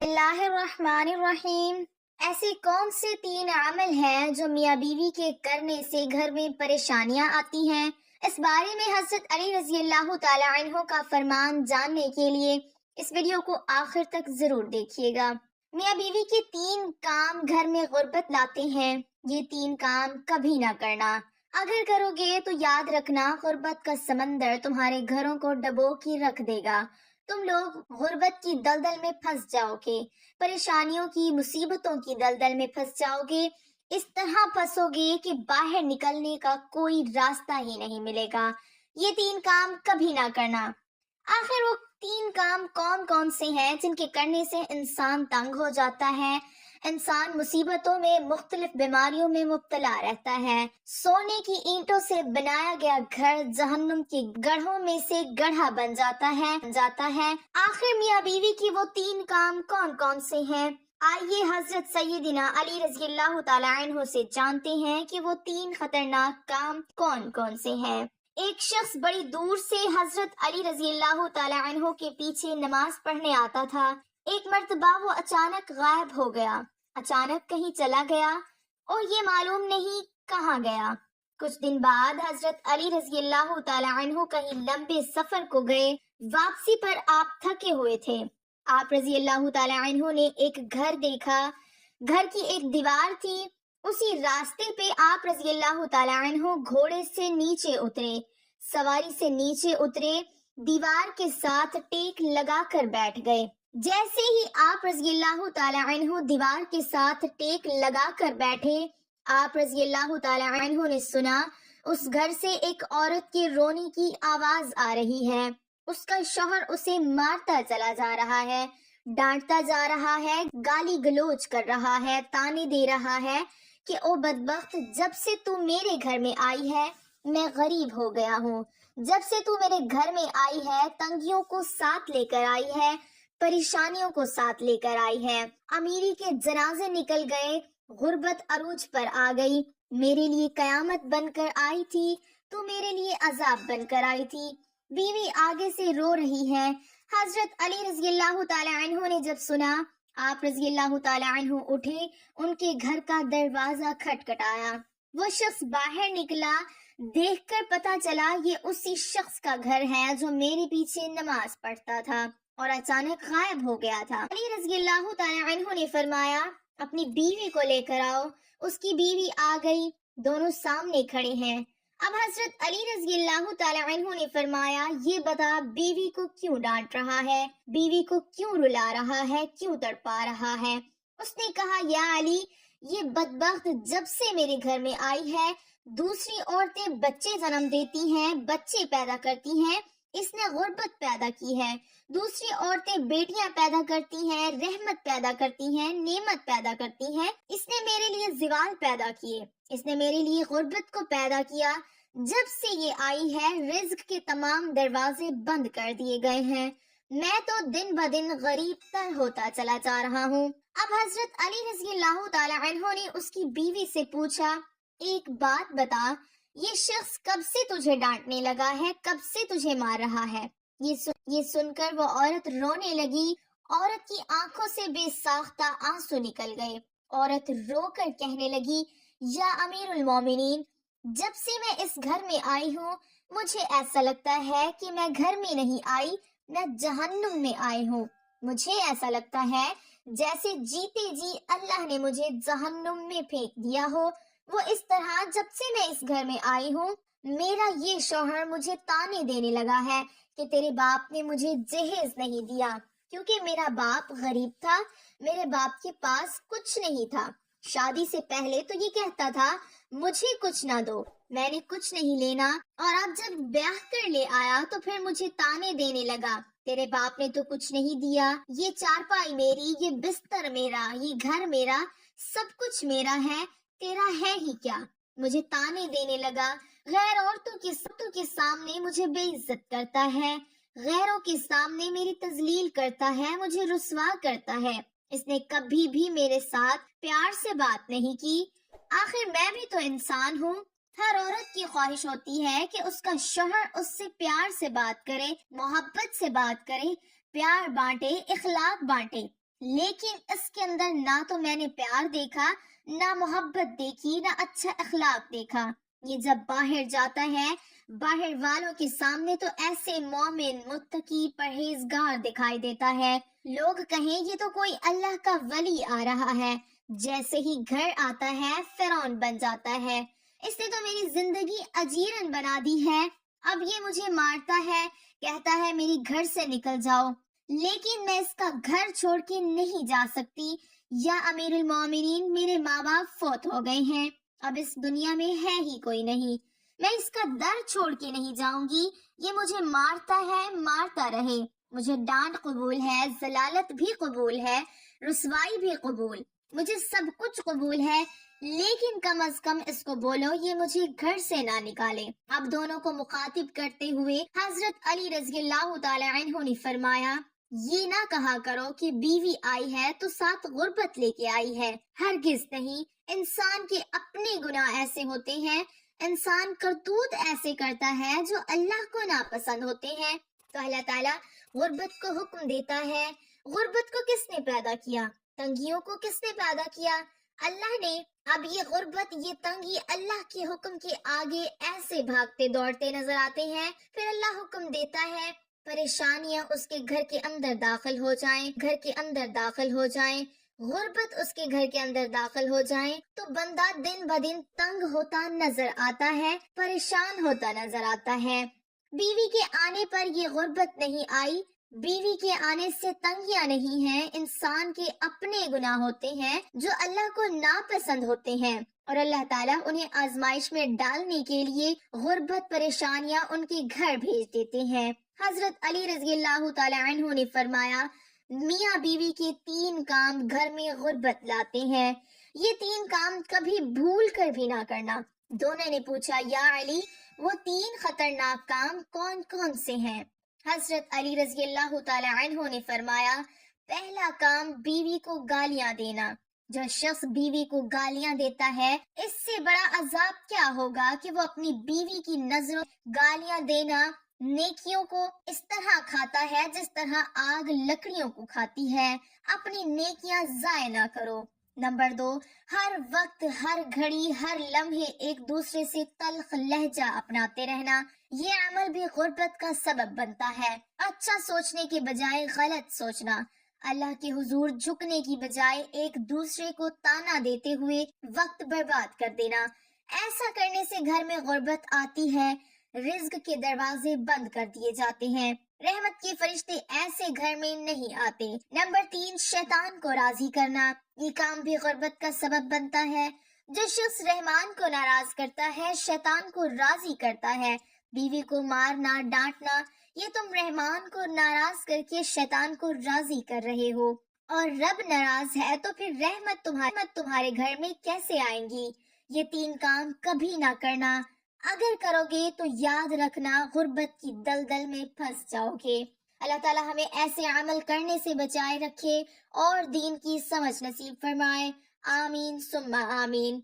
اللہ الرحمن الرحیم۔ ایسے کون سے 3 عمل ہیں جو میاں بیوی کے کرنے سے گھر میں پریشانیاں آتی ہیں؟ اس بارے میں حضرت علی رضی اللہ تعالی عنہ کا فرمان جاننے کے لیے اس ویڈیو کو آخر تک ضرور دیکھیے گا۔ میاں بیوی کے 3 کام گھر میں غربت لاتے ہیں۔ یہ 3 کام کبھی نہ کرنا۔ اگر کرو گے تو یاد رکھنا غربت کا سمندر تمہارے گھروں کو ڈبو کے رکھ دے گا۔ تم لوگ غربت کی دلدل میں پھنس جاؤ گے، پریشانیوں کی، مصیبتوں کی دلدل میں پھنس جاؤ گے۔ اس طرح پھنسو گے کہ باہر نکلنے کا کوئی راستہ ہی نہیں ملے گا۔ یہ 3 کام کبھی نہ کرنا۔ آخر وہ 3 کام کون کون سے ہیں جن کے کرنے سے انسان تنگ ہو جاتا ہے، انسان مصیبتوں میں، مختلف بیماریوں میں مبتلا رہتا ہے۔ سونے کی اینٹوں سے بنایا گیا گھر جہنم کے گڑھوں میں سے گڑھا بن جاتا ہے۔ آخر میاں بیوی کی وہ 3 کام کون کون سے ہیں؟ آئیے حضرت سیدنا علی رضی اللہ تعالی عنہ سے جانتے ہیں کہ وہ 3 خطرناک کام کون کون سے ہیں۔ ایک شخص بڑی دور سے حضرت علی رضی اللہ تعالی عنہ کے پیچھے نماز پڑھنے آتا تھا۔ ایک مرتبہ وہ اچانک غائب ہو گیا، اچانک کہیں چلا گیا اور یہ معلوم نہیں کہاں گیا۔ کچھ دن بعد حضرت علی رضی اللہ تعالی عنہ کہیں لمبے سفر کو گئے، واپسی پر آپ تھکے ہوئے تھے۔ آپ رضی اللہ تعالی عنہ نے ایک گھر دیکھا، گھر کی ایک دیوار تھی، اسی راستے پہ آپ رضی اللہ تعالی عنہ گھوڑے سے نیچے اترے، سواری سے نیچے اترے، دیوار کے ساتھ ٹیک لگا کر بیٹھ گئے۔ جیسے ہی آپ رضی اللہ تعالی عنہ دیوار کے ساتھ ٹیک لگا کر بیٹھے، آپ رضی اللہ تعالی عنہ نے سنا اس گھر سے ایک عورت کے رونے کی آواز آ رہی ہے۔ اس کا شوہر اسے مارتا چلا جا رہا ہے، ڈانٹتا جا رہا ہے، گالی گلوچ کر رہا ہے، تانے دے رہا ہے کہ او بدبخت، جب سے تو میرے گھر میں آئی ہے میں غریب ہو گیا ہوں، جب سے تو میرے گھر میں آئی ہے تنگیوں کو ساتھ لے کر آئی ہے، پریشانیوں کو ساتھ لے کر آئی ہے، امیری کے جنازے نکل گئے، غربت عروج پر آ گئی، میرے لیے قیامت بن کر آئی تھی تو میرے لیے عذاب بن کر آئی تھی۔ بیوی آگے سے رو رہی ہے۔ حضرت علی رضی اللہ تعالی عنہ نے جب سنا، آپ رضی اللہ تعالی عنہ اٹھے، ان کے گھر کا دروازہ کھٹکھٹایا۔ وہ شخص باہر نکلا، دیکھ کر پتا چلا یہ اسی شخص کا گھر ہے جو میرے پیچھے نماز پڑھتا تھا اور اچانک غائب ہو گیا تھا۔ علی رضی اللہ تعالی عنہ نے فرمایا اپنی بیوی کو لے کر آؤ۔ اس کی بیوی آ گئی، دونوں سامنے کھڑے ہیں۔ اب حضرت علی رضی اللہ تعالی عنہ نے فرمایا یہ بتا بیوی کو کیوں ڈانٹ رہا ہے، بیوی کو کیوں رلا رہا ہے، کیوں تڑپا رہا ہے؟ اس نے کہا یا علی، یہ بدبخت جب سے میرے گھر میں آئی ہے دوسری عورتیں بچے جنم دیتی ہیں، بچے پیدا کرتی ہیں، اس نے غربت پیدا کی ہے۔ دوسری عورتیں بیٹیاں پیدا کرتی ہیں، رحمت پیدا کرتی ہیں، نعمت پیدا کرتی ہیں، اس نے میرے لیے زوال پیدا کیے، اس نے میرے لیے غربت کو پیدا کیا۔ جب سے یہ آئی ہے رزق کے تمام دروازے بند کر دیے گئے ہیں، میں تو دن بدن غریب تر ہوتا چلا جا رہا ہوں۔ اب حضرت علی رضی اللہ تعالی عنہ نے اس کی بیوی سے پوچھا ایک بات بتا، یہ شخص کب سے تجھے ڈانٹنے لگا ہے، کب سے تجھے مار رہا ہے؟ یہ سن کر وہ عورت رونے لگی۔ عورت کی آنکھوں سے بے ساختہ آنسو نکل گئے۔ عورت رو کر کہنے لگی یا امیر المومنین، جب سے میں اس گھر میں آئی ہوں مجھے ایسا لگتا ہے کہ میں گھر میں نہیں آئی، میں جہنم میں آئی ہوں۔ مجھے ایسا لگتا ہے جیسے جیتے جی اللہ نے مجھے جہنم میں پھینک دیا ہو۔ وہ اس طرح جب سے میں اس گھر میں آئی ہوں میرا یہ شوہر مجھے تانے دینے لگا ہے کہ تیرے باپ نے مجھے جہیز نہیں دیا، کیونکہ میرا باپ غریب تھا، میرے باپ کے پاس کچھ نہیں تھا۔ شادی سے پہلے تو یہ کہتا تھا مجھے کچھ نہ دو، میں نے کچھ نہیں لینا، اور اب جب بیاہ کر لے آیا تو پھر مجھے تانے دینے لگا، تیرے باپ نے تو کچھ نہیں دیا، یہ چارپائی میری، یہ بستر میرا، یہ گھر میرا، سب کچھ میرا ہے، تیرا ہے ہی کیا؟ مجھے تانے دینے لگا، غیر عورتوں کے سامنے مجھے بے عزت کرتا ہے، غیروں کے سامنے میری تذلیل کرتا ہے، مجھے رسوا کرتا ہے۔ اس نے کبھی بھی میرے ساتھ پیار سے بات نہیں کی۔ آخر میں بھی تو انسان ہوں، ہر عورت کی خواہش ہوتی ہے کہ اس کا شوہر اس سے پیار سے بات کرے، محبت سے بات کرے، پیار بانٹے، اخلاق بانٹے۔ لیکن اس کے اندر نہ تو میں نے پیار دیکھا، نہ محبت دیکھی، نہ اچھا اخلاق دیکھا۔ یہ جب باہر جاتا ہے باہر والوں کے سامنے تو ایسے مومن، متقی، پرہیزگار دکھائی دیتا ہے، لوگ کہیں یہ تو کوئی اللہ کا ولی آ رہا ہے، جیسے ہی گھر آتا ہے فرعون بن جاتا ہے۔ اس نے تو میری زندگی اجیرن بنا دی ہے، اب یہ مجھے مارتا ہے، کہتا ہے میری گھر سے نکل جاؤ، لیکن میں اس کا گھر چھوڑ کے نہیں جا سکتی۔ یا امیر المومنین، میرے ماں باپ فوت ہو گئے ہیں، اب اس دنیا میں ہے ہی کوئی نہیں، میں اس کا در چھوڑ کے نہیں جاؤں گی، یہ مجھے مارتا ہے، مارتا رہے، مجھے ڈانٹ قبول ہے، ذلالت بھی قبول ہے، رسوائی بھی قبول، مجھے سب کچھ قبول ہے، لیکن کم از کم اس کو بولو یہ مجھے گھر سے نہ نکالے۔ اب دونوں کو مخاطب کرتے ہوئے حضرت علی رضی اللہ تعالی عنہ نے فرمایا، یہ نہ کہا کرو کہ بیوی آئی ہے تو ساتھ غربت لے کے آئی ہے، ہرگز نہیں۔ انسان کے اپنے گناہ ایسے ہوتے ہیں، انسان کرتوت ایسے کرتا ہے جو اللہ کو ناپسند ہوتے ہیں، تو اللہ تعالیٰ غربت کو حکم دیتا ہے۔ غربت کو کس نے پیدا کیا؟ تنگیوں کو کس نے پیدا کیا؟ اللہ نے۔ اب یہ غربت، یہ تنگی اللہ کے حکم کے آگے ایسے بھاگتے دوڑتے نظر آتے ہیں، پھر اللہ حکم دیتا ہے پریشانیاں اس کے گھر کے اندر داخل ہو جائیں، گھر کے اندر داخل ہو جائیں، غربت اس کے گھر کے اندر داخل ہو جائیں، تو بندہ دن بدن تنگ ہوتا نظر آتا ہے، پریشان ہوتا نظر آتا ہے۔ بیوی کے آنے پر یہ غربت نہیں آئی، بیوی کے آنے سے تنگیاں نہیں ہیں، انسان کے اپنے گناہ ہوتے ہیں جو اللہ کو ناپسند ہوتے ہیں، اور اللہ تعالیٰ انہیں آزمائش میں ڈالنے کے لیے غربت، پریشانیاں ان کے گھر بھیج دیتے ہیں۔ حضرت علی رضی اللہ تعالی عنہ نے فرمایا، میاں بیوی کے 3 کام گھر میں غربت لاتے ہیں، یہ 3 کام کبھی بھول کر بھی نہ کرنا۔ دونوں نے پوچھا، یا علی وہ 3 خطرناک کام کون کون سے ہیں؟ حضرت علی رضی اللہ تعالی عنہ نے فرمایا، پہلا کام بیوی کو گالیاں دینا۔ جو شخص بیوی کو گالیاں دیتا ہے، اس سے بڑا عذاب کیا ہوگا کہ وہ اپنی بیوی کی نظروں گالیاں دینا نیکیوں کو اس طرح کھاتا ہے جس طرح آگ لکڑیوں کو کھاتی ہے۔ اپنی نیکیاں ضائع نہ کرو۔ نمبر 2، ہر وقت، ہر گھڑی، ہر لمحے ایک دوسرے سے تلخ لہجہ اپناتے رہنا، یہ عمل بھی غربت کا سبب بنتا ہے۔ اچھا سوچنے کے بجائے غلط سوچنا، اللہ کے حضور جھکنے کی بجائے ایک دوسرے کو تانا دیتے ہوئے وقت برباد کر دینا، ایسا کرنے سے گھر میں غربت آتی ہے، رزق کے دروازے بند کر دیے جاتے ہیں، رحمت کے فرشتے ایسے گھر میں نہیں آتے۔ نمبر 3، شیطان کو راضی کرنا، یہ کام بھی غربت کا سبب بنتا ہے۔ جو شخص رحمان کو ناراض کرتا ہے، شیطان کو راضی کرتا ہے۔ بیوی کو مارنا، ڈانٹنا، یہ تم رحمان کو ناراض کر کے شیطان کو راضی کر رہے ہو، اور رب ناراض ہے تو پھر رحمت تمہارے گھر میں کیسے آئیں گی؟ یہ 3 کام کبھی نہ کرنا، اگر کرو گے تو یاد رکھنا غربت کی دلدل میں پھنس جاؤ گے۔ اللہ تعالیٰ ہمیں ایسے عمل کرنے سے بچائے رکھے اور دین کی سمجھ نصیب فرمائے، آمین ثم آمین۔